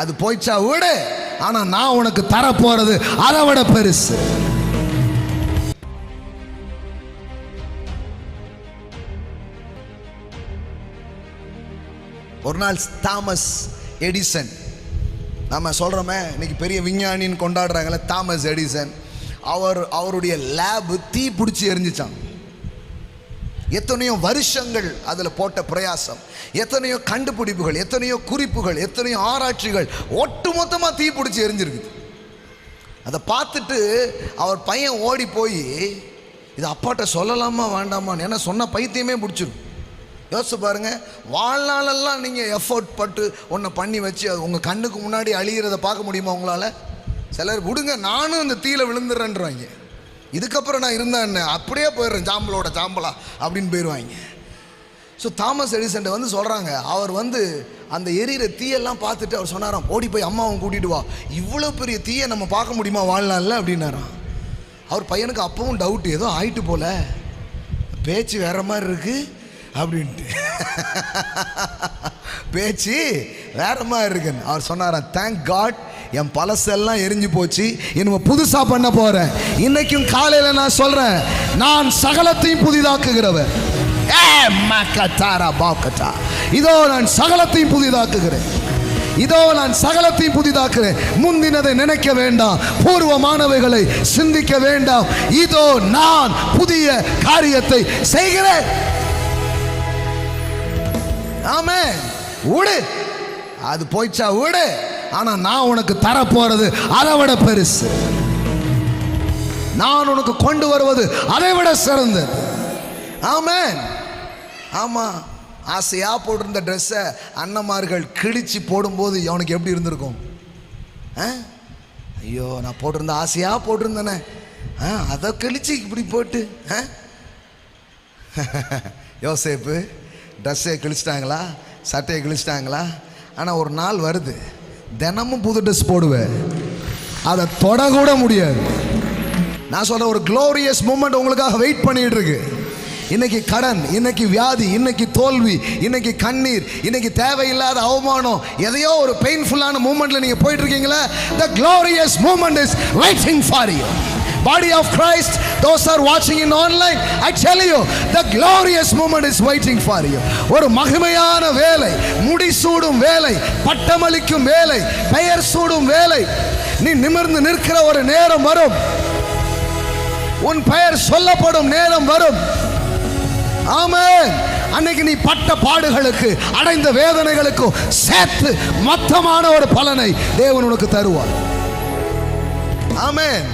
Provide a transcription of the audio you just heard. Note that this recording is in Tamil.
அது போயிச்சா விடு, ஆனா நான் உனக்கு தர போறது அதை விட பெருசு. ஒரு நாள் தாமஸ் எடிசன், நம்ம சொல்றோமே இன்னைக்கு பெரிய விஞ்ஞானின்னு கொண்டாடுறாங்கல்ல, தாமஸ் எடிசன், அவருடைய லேப் தீ பிடிச்சி எரிஞ்சிச்சான். எத்தனையோ வருஷங்கள் அதில் போட்ட பிரயாசம், எத்தனையோ கண்டுபிடிப்புகள், எத்தனையோ குறிப்புகள், எத்தனையோ ஆராய்ச்சிகள் ஒட்டுமொத்தமாக தீ பிடிச்சி எரிஞ்சிருக்குது. அதை பார்த்துட்டு அவர் பையன் ஓடி போய் இது அப்பாட்ட சொல்லலாமா வேண்டாமான்னு, ஏன்னா சொன்ன பைத்தியமே பிடிச்சிரும். யோசிச்சு பாருங்க, வாழ்நாளெல்லாம் நீங்கள் எஃபோர்ட் பட்டு ஒன்றை பண்ணி வச்சு அது உங்கள் கண்ணுக்கு முன்னாடி அழிகிறத பார்க்க முடியுமா உங்களால்? சிலர் விடுங்க நானும் அந்த தீயில விழுந்துடுறேன்றாங்க, இதுக்கப்புறம் நான் இருந்தா என்ன, அப்படியே போயிடுறேன் சாம்பலோட சாம்பலா அப்படின்னு போயிடுவாங்க. ஸோ தாமஸ் எடிசன் வந்து சொல்கிறாங்க, அவர் வந்து அந்த எரியிற தீயெல்லாம் பார்த்துட்டு அவர் சொன்னாராம், ஓடி போய் அம்மாவும் கூட்டிகிட்டு வா, இவ்வளோ பெரிய தீயை நம்ம பார்க்க முடியுமா வாழ்நாளில் அப்படின்னாராம். அவர் பையனுக்கு அப்பவும் டவுட், ஏதோ ஆயிட்டு போல, பேச்சு வேற மாதிரி இருக்கு அப்படின்ட்டு, பேச்சு வேற மாதிரி இருக்குன்னு அவர் சொன்னாராம், தேங்க் காட் என் பழசெல்லாம் எரிஞ்சு போச்சு, இனிமே புதுசா பண்ண போறேன். இன்னைக்கும் காலையில நான் சொல்றேன், நான் சகலத்தையும் புதிதாக்குகிறவர். இதோ நான் சகலத்தையும் புதிதாக்குகிறேன், இதோ நான் சகலத்தையும் புதிதாக்குறேன். முந்தினதை நினைக்க வேண்டாம், பூர்வமானவைகளை சிந்திக்க வேண்டாம், இதோ நான் புதிய காரியத்தை செய்கிறேன். ஆமென். விடு, அது போயிச்சா விடு, ஆனா நான் உனக்கு தர போறது அதை விட பெருசு. நான் உனக்கு கொண்டு வருவது அதை விட சிறந்தது. ஆமென். ஆமா, ஆசையா போட்டிருந்த ட்ரெஸ்ஸை அண்ணமார்கள் கிழிச்சு போடும்போது அவனுக்கு எப்படி இருந்திருக்கும்? ஐயோ, நான் போட்டிருந்த ஆசையா போட்டிருந்தேனே, அதை கிழிச்சு இப்படி போட்டு. யோசேப்பு ட்ரெஸ்ஸை கிழிச்சிட்டாங்களா, சட்டையை கிழிச்சிட்டாங்களா? ஆனால் ஒரு நாள் வருது, தினமும் புது ட்ரெஸ் போடுவேன், அதை தொடக்கூட முடியாது. நான் சொல்ற ஒரு க்ளோரியஸ் மூமெண்ட் உங்களுக்காக வெயிட் பண்ணிட்டு இருக்கு. இன்னைக்கு கடன், இன்னைக்கு வியாதி, இன்னைக்கு தோல்வி, இன்னைக்கு கண்ணீர், இன்னைக்கு தேவையில்லாத அவமானம், எதையோ ஒரு பெயின்ஃபுல்லான மூமெண்ட்ல நீங்க போயிட்டு இருக்கீங்களா? The glorious moment is waiting for you. Body of Christ, those are watching in online, I tell you, the glorious moment is waiting for you. ஒரு மகிமையான வேலை, முடிசூடும் வேலை, பட்டமளிக்கும் வேலை, பெயர் சூடும் வேலை, நீ நிமிர்ந்து நிற்கிற ஒரு நேரம் வரும், உன் பெயர் சொல்லப்படும் நேரம் வரும். ஆமென். அன்னைக்கு நீ பட்ட பாடுகளுக்கு, அடைந்த வேதனைகளுக்கும் சேர்த்து மொத்தமான ஒரு பலனை தேவன் உனக்கு தருவார். ஆமென்.